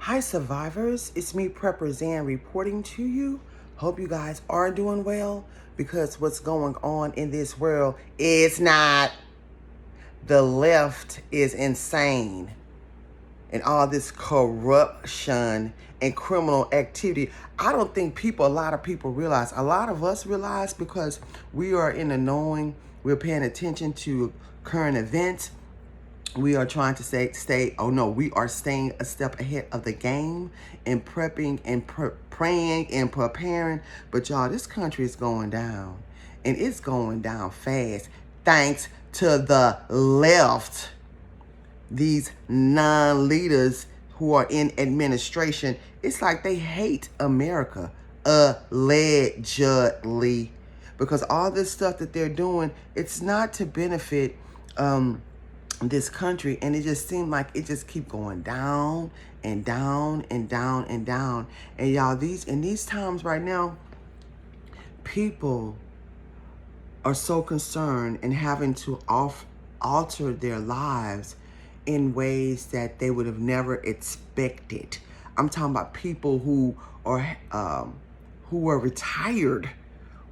Hi survivors, it's me Prepper Zan reporting to you. Hope you guys are doing well, because what's going on in this world is not. The left is insane, and all this corruption and criminal activity. I don't think a lot of people realize. A lot of us realize because we are in the knowing, we're paying attention to current events. We are trying to we are staying a step ahead of the game and prepping and praying and preparing. But y'all, this country is going down, and it's going down fast thanks to the left. These non-leaders who are in administration, it's like they hate America, allegedly, because all this stuff that they're doing, it's not to benefit this country, and it just seemed like it just keep going down and down and down and down. And y'all, in these times right now, people are so concerned and having to alter their lives in ways that they would have never expected. I'm talking about people who are retired,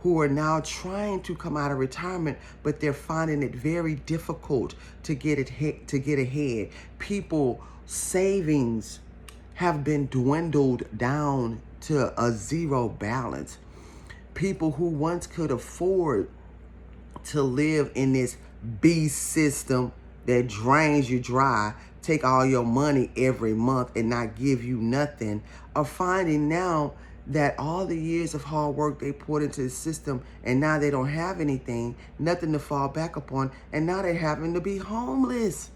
who are now trying to come out of retirement, but they're finding it very difficult to get ahead. People savings have been dwindled down to a zero balance. People who once could afford to live in this beast system that drains you dry, take all your money every month and not give you nothing, are finding now that all the years of hard work they put into the system, and now they don't have anything, nothing to fall back upon, and now they're having to be homeless.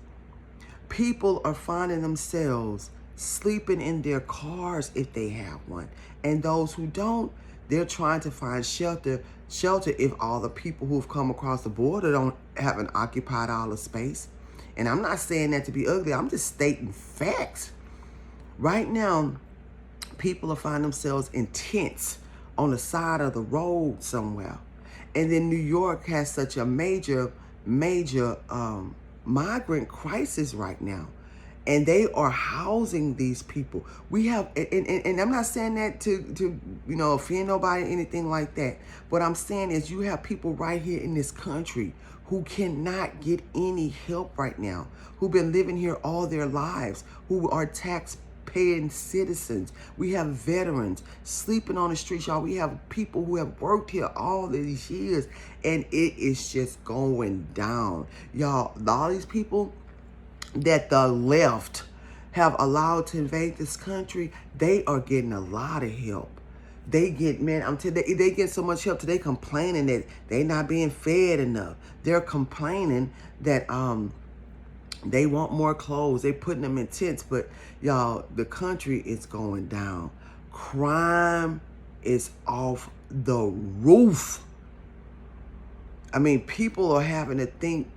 People are finding themselves sleeping in their cars if they have one, and those who don't, they're trying to find shelter if all the people who've come across the border haven't occupied all the space. And I'm not saying that to be ugly, I'm just stating facts. Right now, people are finding themselves in tents on the side of the road somewhere. And then New York has such a major migrant crisis right now. And they are housing these people. We have, and I'm not saying that to offend nobody or anything like that. What I'm saying is you have people right here in this country who cannot get any help right now, who've been living here all their lives, who are tax-paying citizens. We have veterans sleeping on the streets, y'all. We have people who have worked here all these years, and it is just going down. Y'all, all these people that the left have allowed to invade this country, they are getting a lot of help. They get, they get so much help today, complaining that they not being fed enough. They're complaining that they want more clothes. They putting them in tents. But y'all, the country is going down. Crime is off the roof. I mean, people are having to think,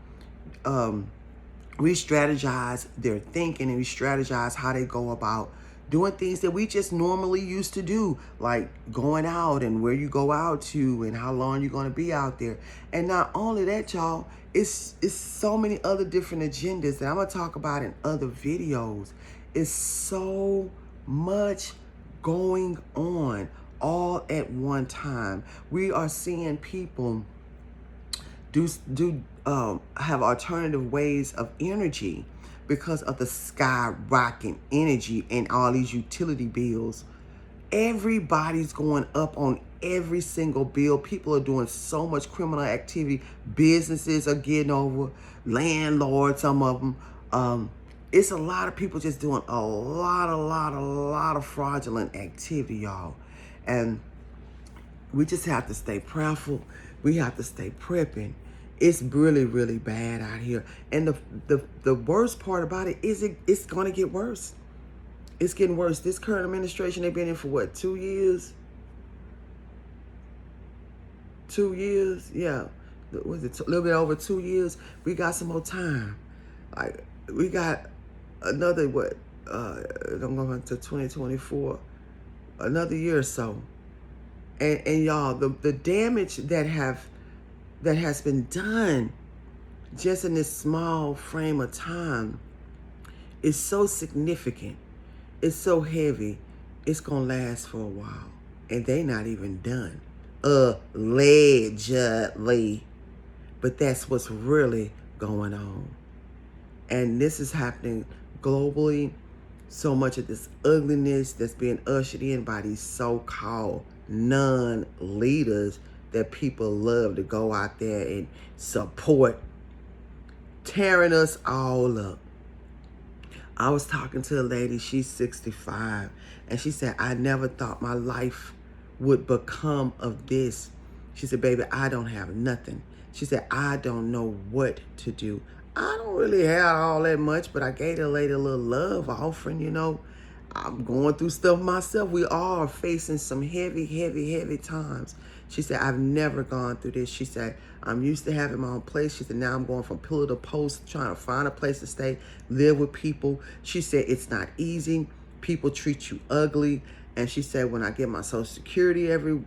re-strategize their thinking and re-strategize how they go about doing things that we just normally used to do, like going out and where you go out to and how long you're going to be out there. And not only that, y'all, it's so many other different agendas that I'm going to talk about in other videos. It's so much going on all at one time. We are seeing people have alternative ways of energy because of the skyrocketing energy and all these utility bills. Everybody's going up on every single bill. People are doing so much criminal activity. Businesses are getting over, landlords, some of them. It's a lot of people just doing a lot of fraudulent activity, y'all. And we just have to stay prayerful. We have to stay prepping. It's really, really bad out here. And the worst part about it is it's going to get worse. It's getting worse. This current administration, they've been in for what, 2 years? 2 years? Yeah. Was it a little bit over 2 years? We got some more time. Like, we got another, I'm going to 2024, another year or so. And y'all, the damage that has been done just in this small frame of time is so significant. It's so heavy, it's gonna last for a while. And they not even done. Allegedly. But that's what's really going on. And this is happening globally. So much of this ugliness that's being ushered in by these so-called non-leaders that people love to go out there and support, tearing us all up. I was talking to a lady, she's 65, and she said, I never thought my life would become of this. She said, baby, I don't have nothing. She said, I don't know what to do. I don't really have all that much, but I gave the lady a little love offering, you know. I'm going through stuff myself. We all are facing some heavy, heavy, heavy times. She said, I've never gone through this. She said, I'm used to having my own place. She said, now I'm going from pillar to post, trying to find a place to stay, live with people. She said, it's not easy. People treat you ugly. And she said, when I get my Social Security every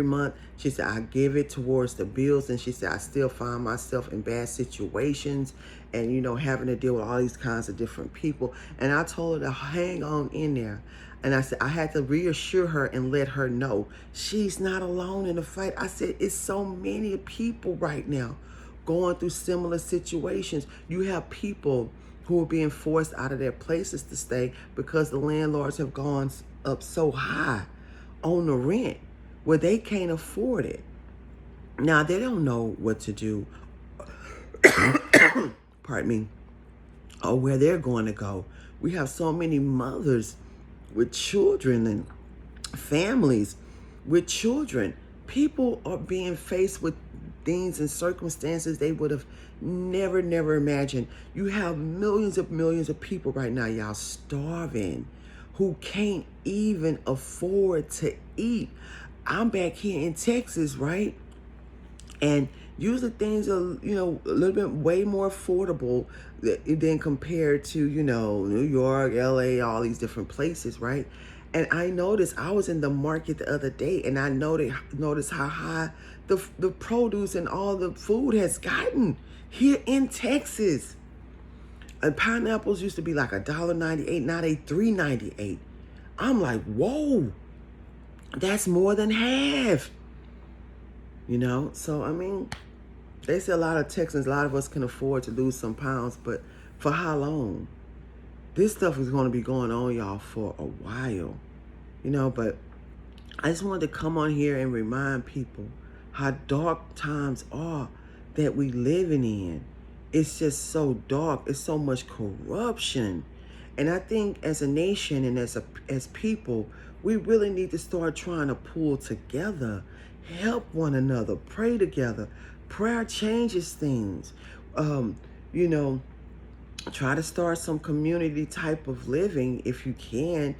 month, she said, I give it towards the bills. And she said, I still find myself in bad situations and, you know, having to deal with all these kinds of different people. And I told her to hang on in there. And I said, I had to reassure her and let her know she's not alone in the fight. I said, it's so many people right now going through similar situations. You have people who are being forced out of their places to stay because the landlords have gone up so high on the rent where they can't afford it. Now, they don't know what to do, pardon me, or where they're going to go. We have so many mothers with children and families with children. People are being faced with things and circumstances they would have never imagined. You have millions of people right now, y'all, starving, who can't even afford to eat. I'm back here in Texas, right? And usually things are, you know, a little bit way more affordable than compared to, you know, New York, LA, all these different places, right? And I noticed, I was in the market the other day, and I noticed how high the produce and all the food has gotten here in Texas. And pineapples used to be like $1.98, now they $3.98. I'm like, whoa, that's more than half. You know, so I mean, they say a lot of Texans, a lot of us can afford to lose some pounds, but for how long? This stuff is going to be going on, y'all, for a while, you know. But I just wanted to come on here and remind people how dark times are that we living in. It's just so dark. It's so much corruption. And I think as a nation and as people, we really need to start trying to pull together, help one another, pray together. Prayer changes things. You know, try to start some community type of living if you can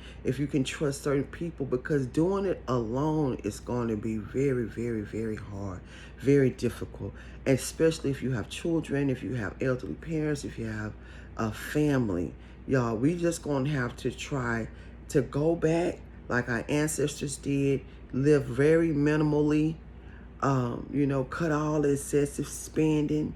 trust certain people, because doing it alone is going to be very, very, very hard, very difficult, especially if you have children, if you have elderly parents, if you have a family. Y'all, we just going to have to try to go back like our ancestors did, live very minimally, you know, cut all excessive spending,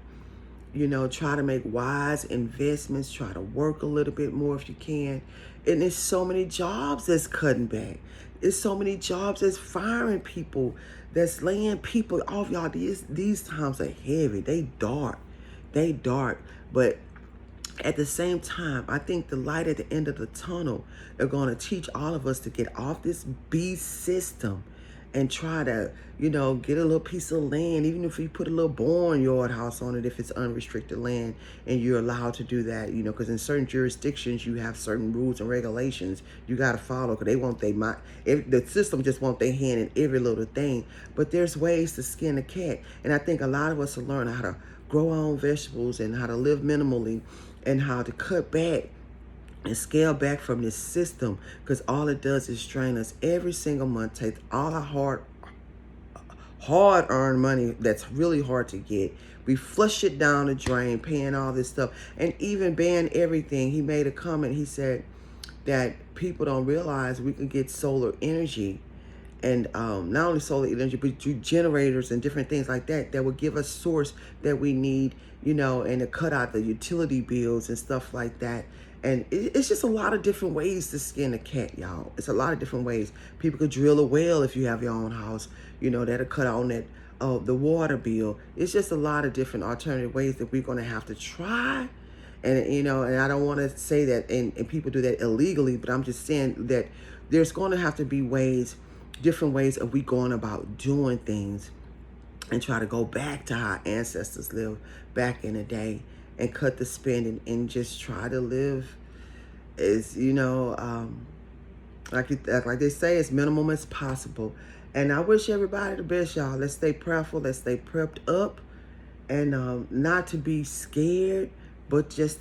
you know, try to make wise investments, try to work a little bit more if you can. And there's so many jobs that's cutting back. There's so many jobs that's firing people, that's laying people off. Y'all, these times are heavy. They dark. But at the same time, I think the light at the end of the tunnel are going to teach all of us to get off this beast system and try to, you know, get a little piece of land, even if you put a little barnyard house on it, if it's unrestricted land and you're allowed to do that, you know, because in certain jurisdictions you have certain rules and regulations you got to follow, because the system just want their hand in every little thing. But there's ways to skin a cat, and I think a lot of us will learn how to grow our own vegetables and how to live minimally and how to cut back and scale back from this system, because all it does is strain us every single month, take all our hard-earned money that's really hard to get. We flush it down the drain, paying all this stuff, and even ban everything. He made a comment. He said that people don't realize we can get solar energy, and not only solar energy, but through generators and different things like that will give us source that we need, you know, and to cut out the utility bills and stuff like that. And it's just a lot of different ways to skin a cat, y'all. It's a lot of different ways. People could drill a well if you have your own house. You know, that'll cut on that the water bill. It's just a lot of different alternative ways that we're going to have to try. And, you know, and I don't want to say that and people do that illegally, but I'm just saying that there's going to have to be ways, different ways of we going about doing things and try to go back to how our ancestors lived back in the day and cut the spending and just try to live as, you know, like they say, as minimum as possible. And I wish everybody the best, y'all. Let's stay prayerful. Let's stay prepped up and not to be scared, but just